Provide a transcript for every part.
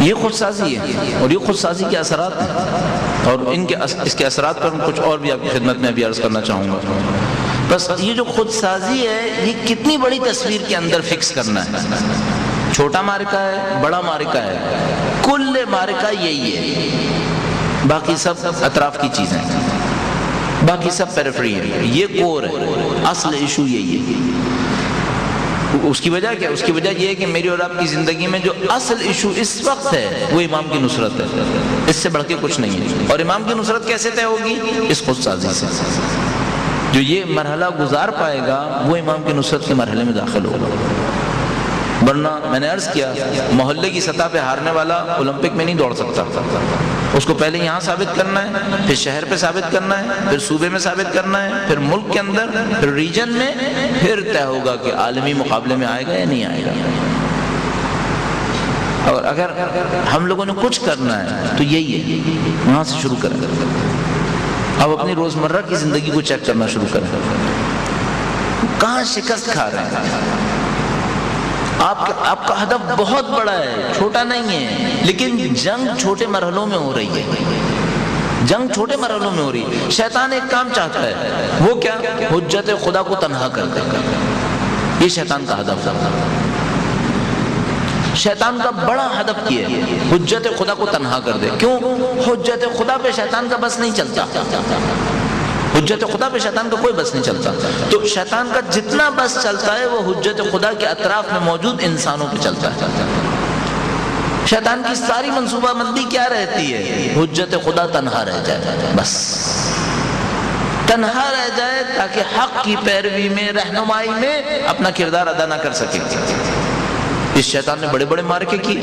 یہ خود سازی ہے، اور یہ خود سازی کے اثرات ہیں، اور اس کے اثرات پر کچھ اور بھی آپ کی خدمت میں ابھی عرض کرنا چاہوں گا۔ بس یہ جو خود سازی ہے، یہ کتنی بڑی تصویر کے اندر فکس کرنا ہے۔ چھوٹا معرکہ ہے، بڑا معرکہ ہے، کل معرکہ یہی ہے، باقی سب اطراف کی چیزیں، باقی سب پیریفری ہے، یہ کور ہے، اصل ایشو یہی ہے۔ اس کی وجہ کیا؟ اس کی وجہ یہ ہے کہ میری اور آپ کی زندگی میں جو اصل ایشو اس وقت ہے وہ امام کی نصرت ہے، اس سے بڑھ کے کچھ نہیں ہے۔ اور امام کی نصرت کیسے طے ہوگی؟ اس خود سازی سے۔ جو یہ مرحلہ گزار پائے گا وہ امام کی نصرت کے مرحلے میں داخل ہوگا۔ ورنہ میں نے عرض کیا، محلے کی سطح پہ ہارنے والا اولمپک میں نہیں دوڑ سکتا، اس کو پہلے یہاں ثابت کرنا ہے، پھر شہر پہ ثابت کرنا ہے، پھر صوبے میں ثابت کرنا ہے، پھر ملک کے اندر، پھر ریجن میں، پھر طے ہوگا کہ عالمی مقابلے میں آئے گا یا نہیں آئے گا۔ اور اگر ہم لوگوں نے کچھ کرنا ہے تو یہی ہے، وہاں سے شروع کریں۔ اب اپنی روزمرہ کی زندگی کو چیک کرنا شروع کریں، کہاں شکست کھا رہے ہیں۔ آپ کا ہدف بہت بڑا ہے، چھوٹا نہیں ہے، لیکن جنگ چھوٹے مرحلوں میں ہو رہی ہے، جنگ چھوٹے مرحلوں میں ہو رہی ہے۔ شیطان ایک کام چاہتا ہے، وہ کیا؟ حجت خدا کو تنہا کر دے، یہ شیطان کا ہدف ہے۔ شیطان کا بڑا ہدف یہ ہے، حجت خدا کو تنہا کر دے۔ کیوں؟ حجت خدا پہ شیطان کا بس نہیں چلتا، حجت خدا پہ شیطان کا کوئی بس نہیں چلتا۔ تو شیطان کا جتنا بس چلتا ہے وہ حجت خدا کے اطراف میں موجود انسانوں پہ چلتا ہے۔ شیطان کی ساری منصوبہ بندی کیا رہتی ہے؟ حجت خدا تنہا رہ جائے، بس تنہا رہ جائے تاکہ حق کی پیروی میں، رہنمائی میں اپنا کردار ادا نہ کر سکے۔ اس شیطان نے بڑے بڑے معرکے کی،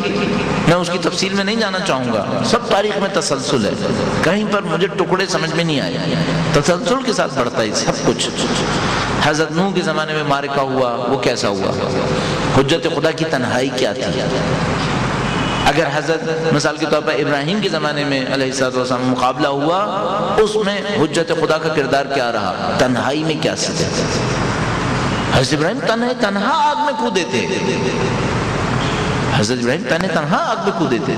میں اس کی تفصیل میں نہیں جانا چاہوں گا، سب تاریخ میں تسلسل ہے، کہیں پر مجھے ٹکڑے سمجھ میں نہیں آئے، تسلسل کے ساتھ بڑھتا ہے سب کچھ۔ حضرت نوح کے زمانے میں معرکہ ہوا، وہ کیسا ہوا؟ حجت خدا کی تنہائی کیا تھی؟ اگر حضرت مثال کے طور پر ابراہیم کے زمانے میں علیہ السلام مقابلہ ہوا، اس میں حجت خدا کا کردار کیا رہا؟ تنہائی میں کیا سزا؟ حضرت ابراہیم تنہا آگ میں کودے تھے، حضرت ابراہیم تنہا آگ میں کودے تھے۔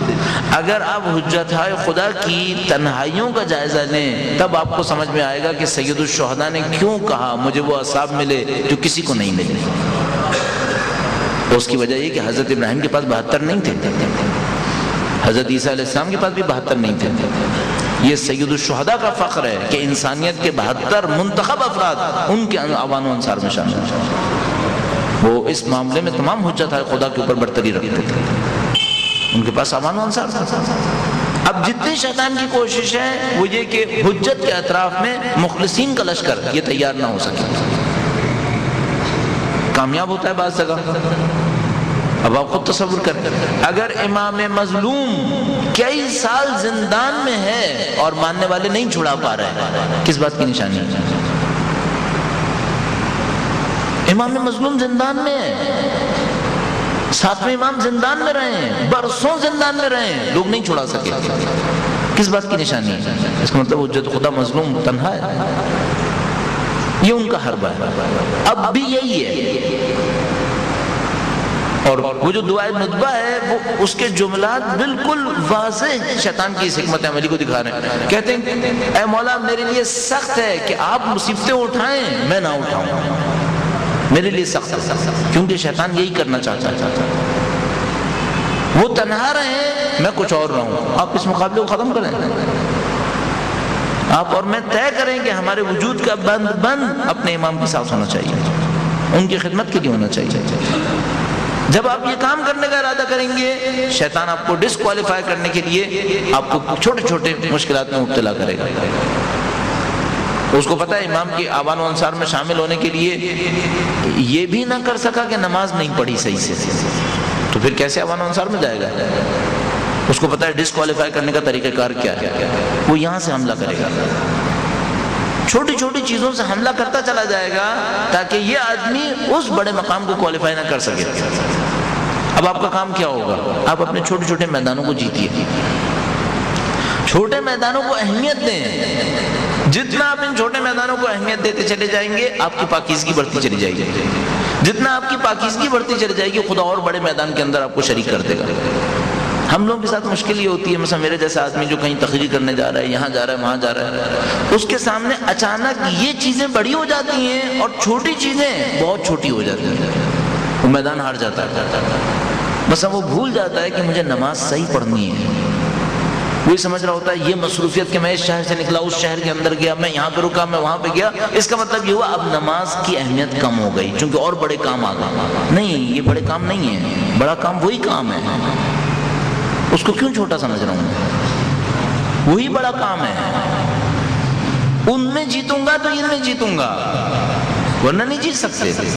اگر آپ حجت خدا کی تنہائیوں کا جائزہ لیں تب آپ کو سمجھ میں آئے گا کہ سید الشہداء نے کیوں کہا مجھے وہ اصحاب ملے جو کسی کو نہیں ملے۔ اس کی وجہ یہ کہ حضرت ابراہیم کے پاس 72 نہیں تھے، حضرت عیسیٰ علیہ السلام کے پاس بھی 72 نہیں تھے۔ یہ سید الشہداء کا فخر ہے کہ انسانیت کے 72 منتخب افراد ان کے اوان و انصار میں شامل ہیں۔ وہ اس معاملے میں تمام حجت خدا کے اوپر برتری رکھتے تھے، ان کے پاس اوان و انصار تھا۔ اب جتنی شیطان کی کوشش ہے وہ یہ کہ حجت کے اطراف میں مخلصین کا لشکر یہ تیار نہ ہو سکے۔ کامیاب ہوتا ہے بعض جگہ۔ اب آپ خود تصور کریں، اگر امام مظلوم کئی سال زندان میں ہے اور ماننے والے نہیں چھڑا پا رہے، کس بات کی نشانی ہے؟ امام مظلوم زندان میں ہے، ساتویں امام زندان میں رہے ہیں، برسوں زندان میں رہے ہیں، لوگ نہیں چھڑا سکے، کس بات کی نشانی ہے؟ اس کا مطلب حجت خدا مظلوم تنہا ہے، یہ ان کا حربہ ہے۔ اب بھی یہی ہے، اور وہ جو دعائے ندبہ ہے وہ اس کے جملات بالکل واضح شیطان کی اس حکمت عملی کو دکھا رہے ہیں۔ کہتے ہیں اے مولا میرے لیے سخت ہے کہ آپ مصیبتیں اٹھائیں میں نہ اٹھاؤں، میرے لیے سخت ہے، کیونکہ شیطان یہی کرنا چاہتا ہے، وہ تنہا رہے میں کچھ اور رہوں۔ آپ اس مقابلے کو ختم کریں، آپ اور میں طے کریں کہ ہمارے وجود کا بند اپنے امام کے ساتھ ہونا چاہیے، ان کی خدمت کے لیے ہونا چاہیے۔ جب آپ یہ کام کرنے کا ارادہ کریں گے، شیطان آپ کو ڈسکوالیفائی کرنے کے لیے آپ کو چھوٹے چھوٹے مشکلات میں مبتلا کرے گا۔ اس کو پتا ہے امام کی آوان و انصار میں شامل ہونے کے لیے یہ بھی نہ کر سکا کہ نماز نہیں پڑھی صحیح سے، تو پھر کیسے آوان و انصار میں جائے گا؟ اس کو پتا ہے ڈسکوالیفائی کرنے کا طریقہ کار کیا ہے، وہ یہاں سے حملہ کرے گا، چھوٹی چھوٹی چیزوں سے حملہ کرتا چلا جائے گا تاکہ یہ آدمی اس بڑے مقام کو کوالیفائی نہ کر سکے۔ اب آپ کا کام کیا ہوگا؟ آپ اپنے چھوٹے چھوٹے میدانوں کو جیتیے، چھوٹے میدانوں کو اہمیت دیں۔ جتنا آپ ان چھوٹے میدانوں کو اہمیت دیتے چلے جائیں گے آپ کی پاکیزگی بڑھتی چلی جائے گی، جتنا آپ کی پاکیزگی بڑھتی چلی جائے گی خدا اور بڑے میدان کے اندر آپ کو شریک کر دے گا۔ ہم لوگوں کے ساتھ مشکل یہ ہوتی ہے، مثلا میرے جیسا آدمی جو کہیں تقریر کرنے جا رہا ہے، یہاں جا رہا ہے، وہاں جا رہا ہے، اس کے سامنے اچانک یہ چیزیں بڑی ہو جاتی ہیں اور چھوٹی چیزیں بہت چھوٹی ہو جاتی ہیں، وہ میدان ہار جاتا ہے. مثلا وہ بھول جاتا ہے کہ مجھے نماز صحیح پڑھنی ہے. وہی سمجھ رہا ہوتا ہے یہ مصروفیت کہ میں اس شہر سے نکلا، اس شہر کے اندر گیا، میں یہاں پہ رکا، میں وہاں پہ گیا، اس کا مطلب یہ ہوا اب نماز کی اہمیت کم ہو گئی چونکہ اور بڑے کام آ گئے. نہیں، یہ بڑے کام نہیں ہیں، بڑا کام وہی کام ہے. اس کو کیوں چھوٹا سمجھ رہا ہوں؟ وہی بڑا کام ہے. ان میں جیتوں گا تو ان میں جیتوں گا، ورنہ نہیں جیت سکتے.